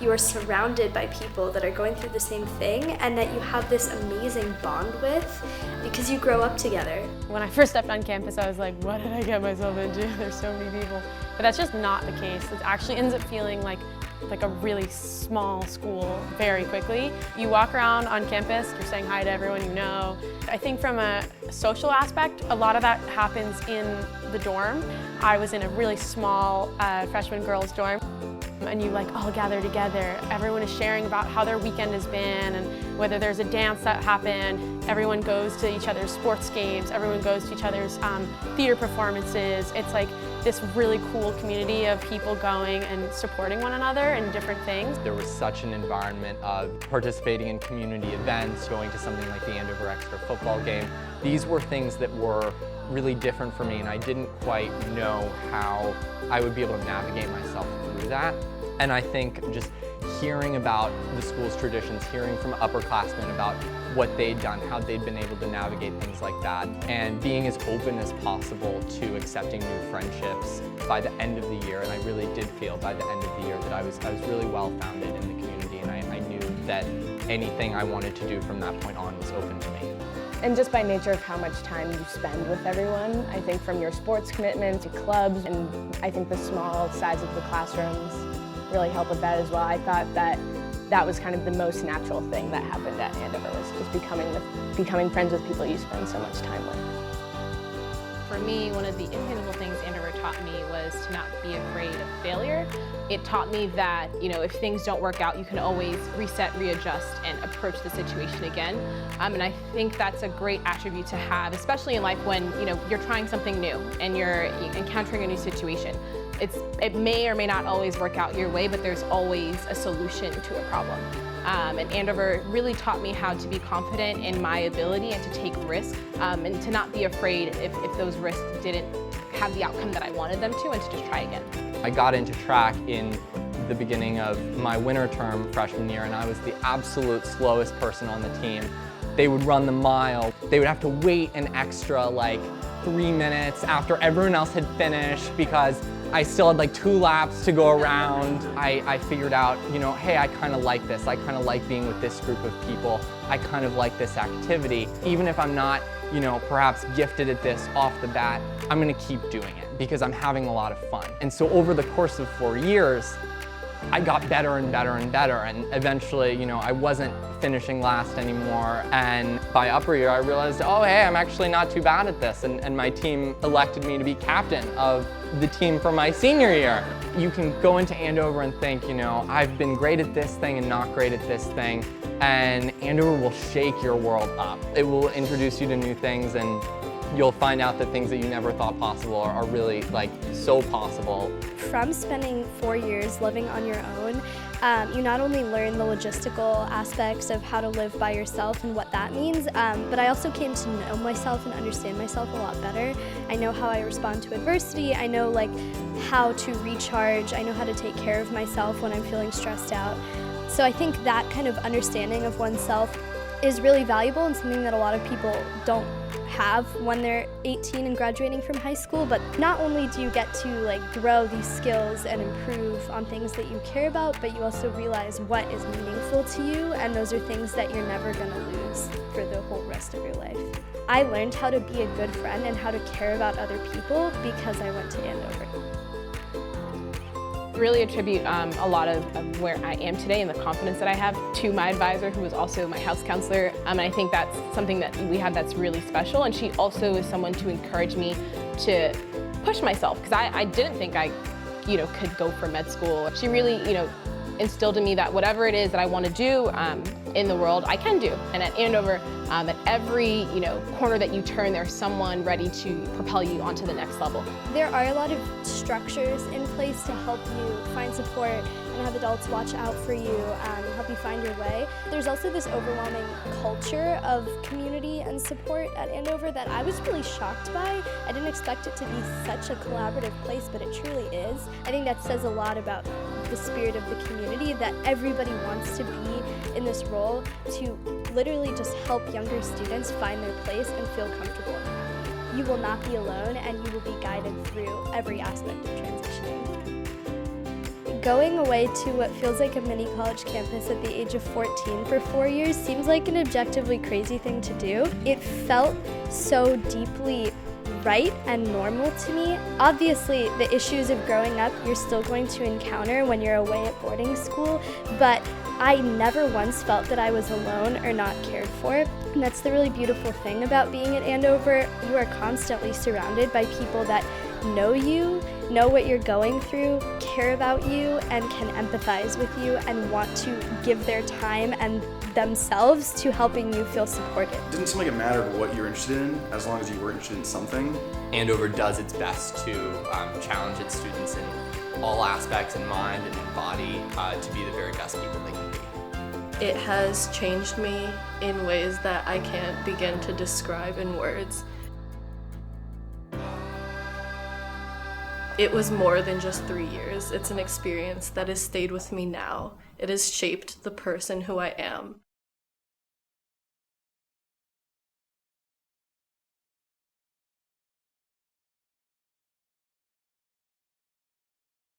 you are surrounded by people that are going through the same thing and that you have this amazing bond with because you grow up together. When I first stepped on campus, I was like, what did I get myself into? There's so many people. But that's just not the case. It actually ends up feeling like a really small school very quickly. You walk around on campus, you're saying hi to everyone you know. I think from a social aspect, a lot of that happens in the dorm. I was in a really small freshman girls dorm, and you all gather together. Everyone is sharing about how their weekend has been and whether there's a dance that happened. Everyone goes to each other's sports games. Everyone goes to each other's theater performances. It's like this really cool community of people going and supporting one another in different things. There was such an environment of participating in community events, going to something like the Andover Extra football game. These were things that were really different for me, and I didn't quite know how I would be able to navigate myself through that. And I think just hearing about the school's traditions, hearing from upperclassmen about what they'd done, how they'd been able to navigate things like that, and being as open as possible to accepting new friendships by the end of the year. And I really did feel by the end of the year that I was really well-founded in the community, and I knew that anything I wanted to do from that point on was open to me. And just by nature of how much time you spend with everyone, I think from your sports commitment to clubs, and I think the small size of the classrooms really help with that as well. I thought that was kind of the most natural thing that happened at Andover, was just becoming friends with people you spend so much time with. For me, one of the intangible things Andover taught me was to not be afraid of failure. It taught me that, if things don't work out, you can always reset, readjust, and approach the situation again. And I think that's a great attribute to have, especially in life when, you're trying something new and you're encountering a new situation. It may or may not always work out your way, but there's always a solution to a problem. And Andover really taught me how to be confident in my ability and to take risks, and to not be afraid if those risks didn't have the outcome that I wanted them to, and to just try again. I got into track in the beginning of my winter term freshman year, and I was the absolute slowest person on the team. They would run the mile. They would have to wait an extra 3 minutes after everyone else had finished because I still had 2 laps to go around. I figured out, hey, I kind of like this. I kind of like being with this group of people. I kind of like this activity. Even if I'm not, perhaps gifted at this off the bat, I'm gonna keep doing it because I'm having a lot of fun. And so over the course of 4 years, I got better and better and better, and eventually, I wasn't finishing last anymore. And by upper year, I realized, oh, hey, I'm actually not too bad at this, and my team elected me to be captain of the team for my senior year. You can go into Andover and think, I've been great at this thing and not great at this thing, and Andover will shake your world up. It will introduce you to new things, and you'll find out that things that you never thought possible are really so possible. From spending 4 years living on your own, you not only learn the logistical aspects of how to live by yourself and what that means, but I also came to know myself and understand myself a lot better. I know how I respond to adversity. I know how to recharge. I know how to take care of myself when I'm feeling stressed out. So I think that kind of understanding of oneself is really valuable and something that a lot of people don't have when they're 18 and graduating from high school. But not only do you get to grow these skills and improve on things that you care about, but you also realize what is meaningful to you, and those are things that you're never gonna lose for the whole rest of your life. I learned how to be a good friend and how to care about other people because I went to Andover. Really attribute a lot of where I am today and the confidence that I have to my advisor, who is also my house counselor. And I think that's something that we have that's really special. And she also is someone to encourage me to push myself, because I didn't think I could go for med school. She really instilled in me that whatever it is that I want to do in the world, I can do. And at Andover, at every corner that you turn, there's someone ready to propel you onto the next level. There are a lot of structures in place to help you find support and have adults watch out for you, help you find your way. There's also this overwhelming culture of community and support at Andover that I was really shocked by. I didn't expect it to be such a collaborative place, but it truly is. I think that says a lot about the spirit of the community, that everybody wants to be in this role to literally just help younger students find their place and feel comfortable. You will not be alone, and you will be guided through every aspect of transitioning. Going away to what feels like a mini college campus at the age of 14 for 4 years seems like an objectively crazy thing to do. It felt so deeply right and normal to me. Obviously, the issues of growing up you're still going to encounter when you're away at boarding school, but I never once felt that I was alone or not cared for. And that's the really beautiful thing about being at Andover. You are constantly surrounded by people that know you, know what you're going through, care about you, and can empathize with you and want to give their time and themselves to helping you feel supported. It didn't seem like it mattered what you're interested in, as long as you were interested in something. Andover does its best to challenge its students in all aspects, in mind and in body, to be the very best people they can be. It has changed me in ways that I can't begin to describe in words. It was more than just 3 years. It's an experience that has stayed with me now. It has shaped the person who I am.